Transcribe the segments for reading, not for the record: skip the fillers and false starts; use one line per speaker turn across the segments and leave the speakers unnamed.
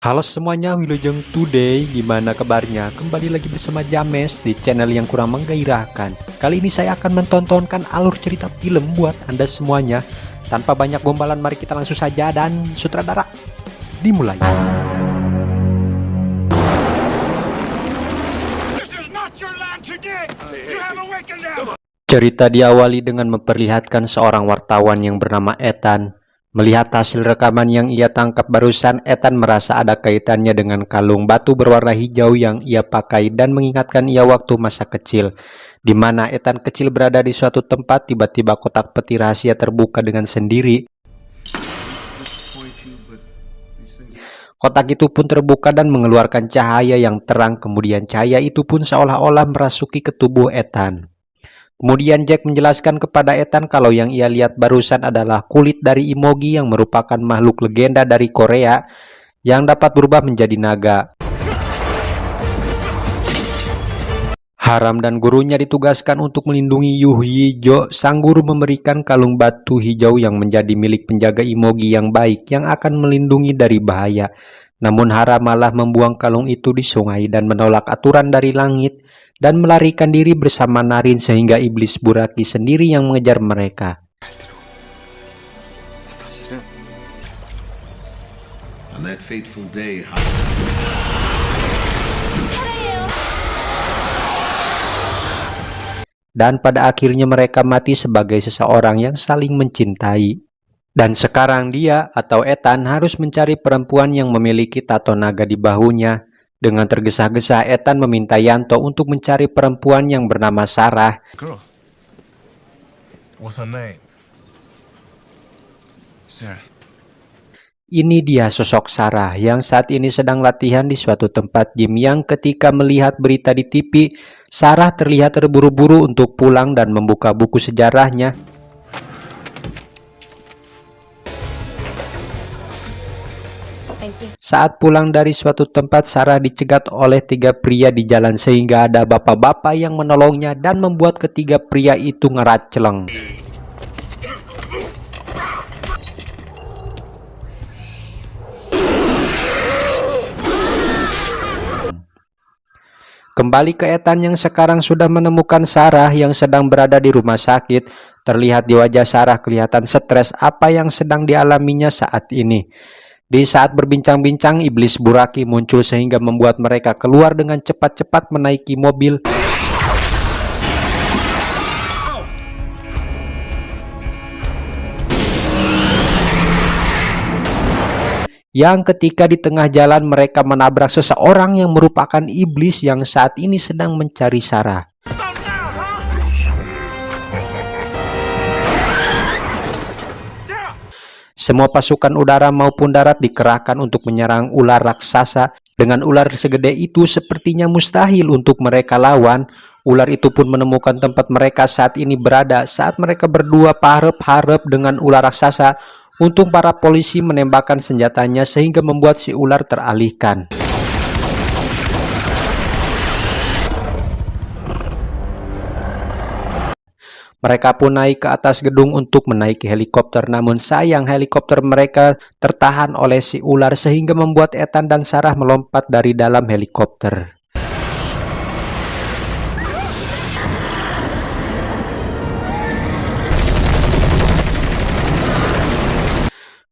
Halo semuanya, Wilujeng Today, gimana kabarnya? Kembali lagi bersama James di channel yang kurang menggairahkan. Kali ini saya akan mentontonkan alur cerita film buat Anda semuanya. Tanpa banyak gombalan, mari kita langsung saja dan sutradara dimulai. Cerita diawali dengan memperlihatkan seorang wartawan yang bernama Ethan. Melihat hasil rekaman yang ia tangkap barusan, Ethan merasa ada kaitannya dengan kalung batu berwarna hijau yang ia pakai dan mengingatkan ia waktu masa kecil. Di mana Ethan kecil berada di suatu tempat, tiba-tiba kotak peti rahasia terbuka dengan sendiri. Kotak itu pun terbuka dan mengeluarkan cahaya yang terang, kemudian cahaya itu pun seolah-olah merasuki ke tubuh Ethan. Kemudian Jack menjelaskan kepada Ethan kalau yang ia lihat barusan adalah kulit dari Imogi yang merupakan makhluk legenda dari Korea yang dapat berubah menjadi naga. Haram dan gurunya ditugaskan untuk melindungi Yu Hee-jo. Sang guru memberikan kalung batu hijau yang menjadi milik penjaga Imogi yang baik yang akan melindungi dari bahaya. Namun Haram malah membuang kalung itu di sungai dan menolak aturan dari langit dan melarikan diri bersama Narin sehingga iblis Buraki sendiri yang mengejar mereka.
On that fateful day,
dan pada akhirnya mereka mati sebagai seseorang yang saling mencintai. Dan sekarang dia atau Ethan harus mencari perempuan yang memiliki tato naga di bahunya. Dengan tergesa-gesa, Ethan meminta Yanto untuk mencari perempuan yang bernama Sarah.
Girl, what's her name? Sarah.
Ini dia sosok Sarah yang saat ini sedang latihan di suatu tempat gym yang ketika melihat berita di TV, Sarah terlihat terburu-buru untuk pulang dan membuka buku sejarahnya. Saat pulang dari suatu tempat, Sarah dicegat oleh 3 pria di jalan sehingga ada bapak-bapak yang menolongnya dan membuat ketiga pria itu ngeraceleng. Kembali ke Ethan yang sekarang sudah menemukan Sarah yang sedang berada di rumah sakit. Terlihat di wajah Sarah kelihatan stres apa yang sedang dialaminya saat ini. Di saat berbincang-bincang, iblis Buraki muncul sehingga membuat mereka keluar dengan cepat-cepat menaiki mobil. Yang ketika di tengah jalan mereka menabrak seseorang yang merupakan iblis yang saat ini sedang mencari Sarah. Semua pasukan udara maupun darat dikerahkan untuk menyerang ular raksasa. Dengan ular segede itu sepertinya mustahil untuk mereka lawan. Ular itu pun menemukan tempat mereka saat ini berada. Saat mereka berdua harap-harap dengan ular raksasa, untung para polisi menembakkan senjatanya sehingga membuat si ular teralihkan. Mereka pun naik ke atas gedung untuk menaiki helikopter, namun sayang helikopter mereka tertahan oleh si ular sehingga membuat Ethan dan Sarah melompat dari dalam helikopter.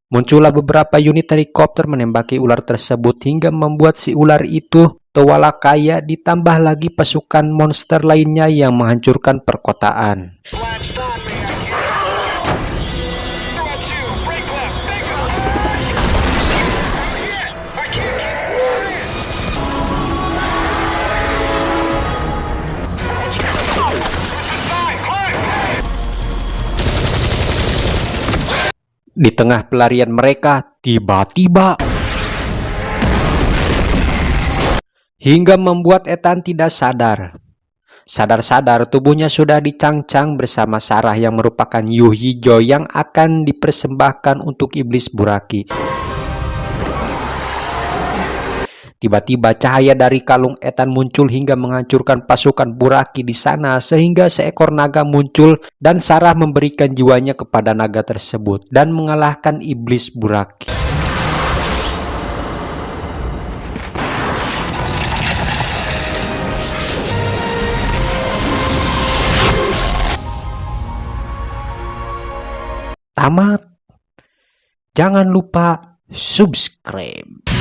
Muncullah beberapa unit helikopter menembaki ular tersebut hingga membuat si ular itu terwalakaya, ditambah lagi pasukan monster lainnya yang menghancurkan perkotaan. Di tengah pelarian mereka, tiba-tiba hingga membuat Ethan tidak sadar. Sadar-sadar tubuhnya sudah dicangcang bersama Sarah yang merupakan Yu Hee-jo yang akan dipersembahkan untuk iblis Buraki. Tiba-tiba cahaya dari kalung Ethan muncul hingga menghancurkan pasukan Buraki di sana sehingga seekor naga muncul dan Sarah memberikan jiwanya kepada naga tersebut dan mengalahkan iblis Buraki. tamat. Jangan lupa subscribe.